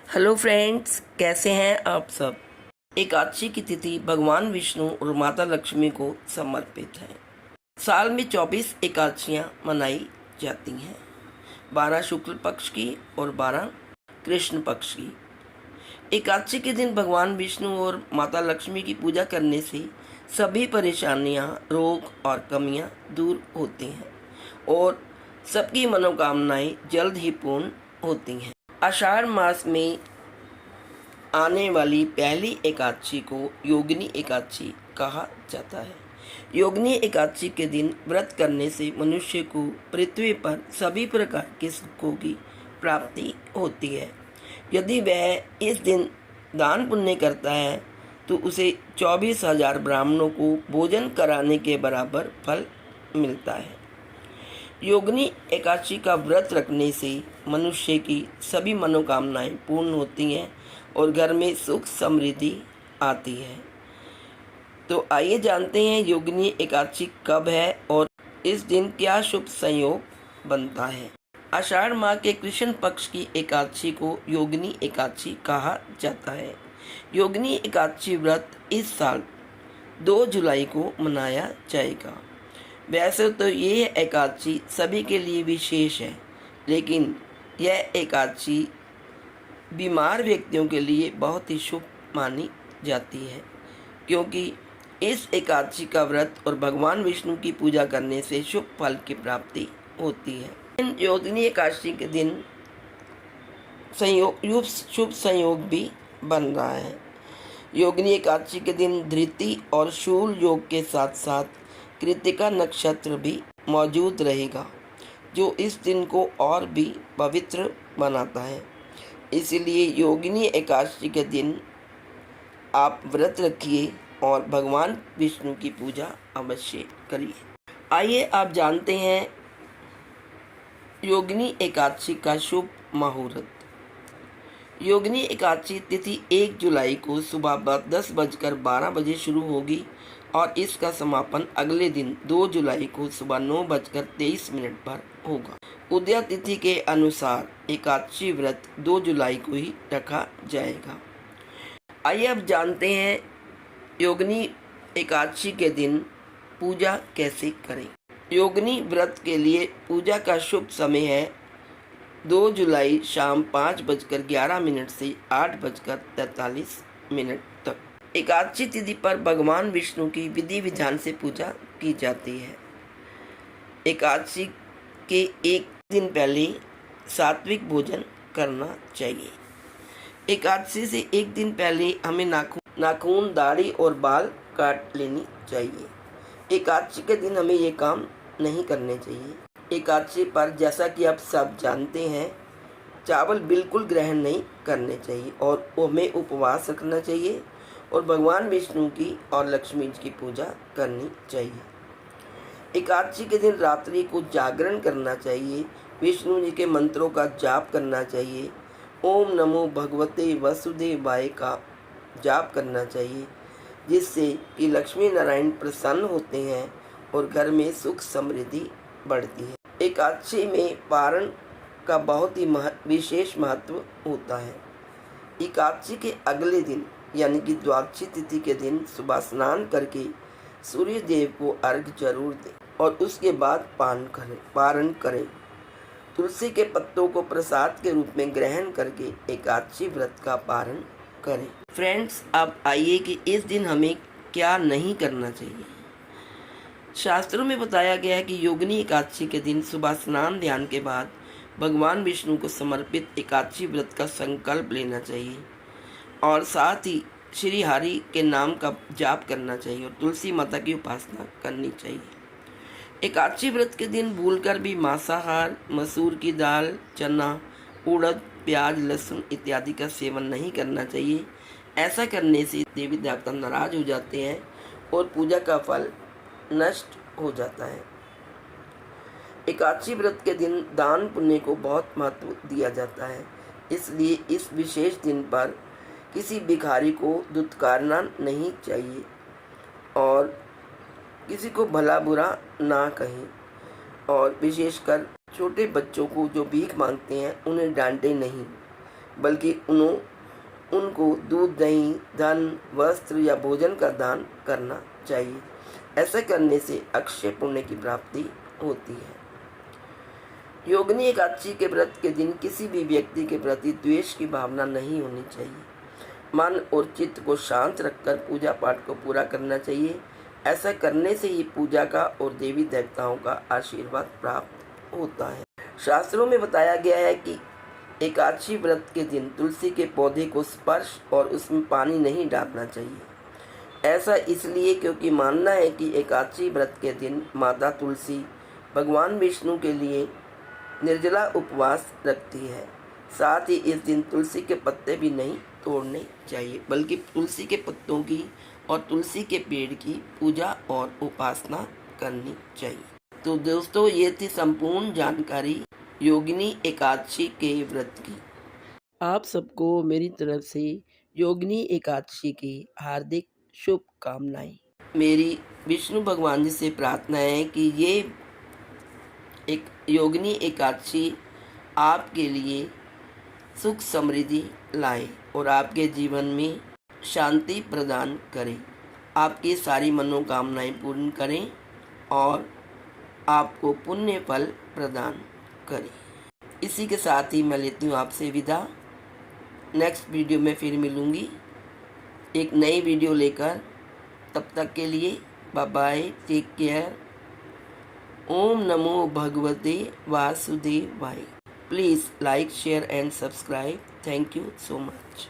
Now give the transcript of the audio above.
Hello friends, कैसे हैं आप सब। एकादशी की तिथि भगवान विष्णु और माता लक्ष्मी को समर्पित है। साल में 24 एकादशियां मनाई जाती हैं, 12 शुक्ल पक्ष की और 12 कृष्ण पक्ष की। एकादशी के दिन भगवान विष्णु और माता लक्ष्मी की पूजा करने से सभी परेशानियां, रोग और कमियां दूर होती हैं और सबकी मनोकामनाएं जल्द ही पूर्ण होती हैं। आषाढ़ मास में आने वाली पहली एकादशी को योगिनी एकादशी कहा जाता है। योगिनी एकादशी के दिन व्रत करने से मनुष्य को पृथ्वी पर सभी प्रकार के सुखों की प्राप्ति होती है। यदि वह इस दिन दान पुण्य करता है तो उसे 24,000 ब्राह्मणों को भोजन कराने के बराबर फल मिलता है। योगिनी एकादशी का व्रत रखने से मनुष्य की सभी मनोकामनाएं पूर्ण होती हैं और घर में सुख समृद्धि आती है। तो आइए जानते हैं योगिनी एकादशी कब है और इस दिन क्या शुभ संयोग बनता है। आषाढ़ माह के कृष्ण पक्ष की एकादशी को योगिनी एकादशी कहा जाता है। योगिनी एकादशी व्रत इस साल 2 जुलाई को मनाया जाएगा। वैसे तो ये एकादशी सभी के लिए विशेष है, लेकिन यह एकादशी बीमार व्यक्तियों के लिए बहुत ही शुभ मानी जाती है, क्योंकि इस एकादशी का व्रत और भगवान विष्णु की पूजा करने से शुभ फल की प्राप्ति होती है। योगिनी एकादशी के दिन शुभ संयोग भी बन रहा है। योगिनी एकादशी के दिन धृति और शूल योग के साथ साथ कृतिका नक्षत्र भी मौजूद रहेगा, जो इस दिन को और भी पवित्र बनाता है। इसलिए योगिनी एकादशी के दिन आप व्रत रखिए और भगवान विष्णु की पूजा अवश्य करिए। आइए आप जानते हैं योगिनी एकादशी का शुभ मुहूर्त। योगिनी एकादशी तिथि 1 जुलाई को सुबह 10:12 शुरू होगी और इसका समापन अगले दिन 2 जुलाई को सुबह 9:23 पर होगा। उदय तिथि के अनुसार एकादशी व्रत 2 जुलाई को ही रखा जाएगा। आइए अब जानते हैं योगिनी एकादशी के दिन पूजा कैसे करें। योगिनी व्रत के लिए पूजा का शुभ समय है 2 जुलाई शाम 5:11 से 8:43 तक। एकादशी तिथि पर भगवान विष्णु की विधि विधान से पूजा की जाती है। एकादशी के एक दिन पहले सात्विक भोजन करना चाहिए। एकादशी से एक दिन पहले हमें नाखून, दाढ़ी और बाल काट लेनी चाहिए। एकादशी के दिन हमें ये काम नहीं करने चाहिए। एकादशी पर जैसा कि आप सब जानते हैं, चावल बिल्कुल ग्रहण नहीं करने चाहिए और हमें उपवास रखना चाहिए और भगवान विष्णु की और लक्ष्मी जी की पूजा करनी चाहिए। एकादशी के दिन रात्रि को जागरण करना चाहिए, विष्णु जी के मंत्रों का जाप करना चाहिए, ओम नमो भगवते वसुदेवाय का जाप करना चाहिए, जिससे कि लक्ष्मी नारायण प्रसन्न होते हैं और घर में सुख समृद्धि बढ़ती है। एकादशी में पारण का बहुत ही विशेष महत्व होता है। एकादशी के अगले दिन यानी कि द्वादशी तिथि के दिन सुबह करके सूर्य देव को अर्घ्य जरूर दें और उसके बाद पारण करें। तुलसी के पत्तों को प्रसाद के रूप में ग्रहण करके एकादशी व्रत का पारण करें। फ्रेंड्स, अब आइए कि इस दिन हमें क्या नहीं करना चाहिए। शास्त्रों में बताया गया है कि योगिनी एकादशी के दिन सुबह स्नान ध्यान के बाद भगवान विष्णु को समर्पित एकादशी व्रत का संकल्प लेना चाहिए और साथ ही श्री हरि के नाम का जाप करना चाहिए और तुलसी माता की उपासना करनी चाहिए। एकादशी व्रत के दिन भूलकर भी मांसाहार, मसूर की दाल, चना, उड़द, प्याज, लहसुन इत्यादि का सेवन नहीं करना चाहिए। ऐसा करने से देवी देवता नाराज हो जाते हैं और पूजा का फल नष्ट हो जाता है। एकादशी व्रत के दिन दान पुण्य को बहुत महत्व दिया जाता है, इसलिए इस विशेष दिन पर किसी भिखारी को दुत्कारना नहीं चाहिए और किसी को भला बुरा ना कहें और विशेषकर छोटे बच्चों को जो भीख मांगते हैं उन्हें डांटे नहीं। बल्कि उनको दूध, दही, धन, वस्त्र या भोजन का दान करना चाहिए। ऐसा करने से अक्षय पुण्य की प्राप्ति होती है। योगिनी एकादशी के व्रत के दिन किसी भी व्यक्ति के प्रति द्वेष की भावना नहीं होनी चाहिए। मन और चित्त को शांत रखकर पूजा पाठ को पूरा करना चाहिए। ऐसा करने से ही पूजा का और देवी देवताओं का आशीर्वाद प्राप्त होता है। शास्त्रों में बताया गया है कि एकादशी व्रत के दिन तुलसी के पौधे को स्पर्श और उसमें पानी नहीं डालना चाहिए। ऐसा इसलिए क्योंकि मानना है कि एकादशी व्रत के दिन माता तुलसी भगवान विष्णु के लिए निर्जला उपवास रखती है। साथ ही इस दिन तुलसी के पत्ते भी नहीं तोड़ने चाहिए, बल्कि तुलसी के पत्तों की और तुलसी के पेड़ की पूजा और उपासना करनी चाहिए। तो दोस्तों, ये थी संपूर्ण जानकारी योगिनी एकादशी के व्रत की। आप सबको मेरी तरफ से योगिनी एकादशी की हार्दिक शुभकामनाएं। मेरी विष्णु भगवान जी से प्रार्थना है कि ये एक योगिनी एकादशी आपके लिए सुख समृद्धि लाए और आपके जीवन में शांति प्रदान करें, आपकी सारी मनोकामनाएं पूर्ण करें और आपको पुण्य फल प्रदान करें। इसी के साथ ही मैं लेती हूँ आपसे विदा। नेक्स्ट वीडियो में फिर मिलूँगी एक नई वीडियो लेकर। तब तक के लिए बाय बाय, टेक केयर। ओम नमो भगवते वासुदेवाय। Please like, share and subscribe. Thank you so much.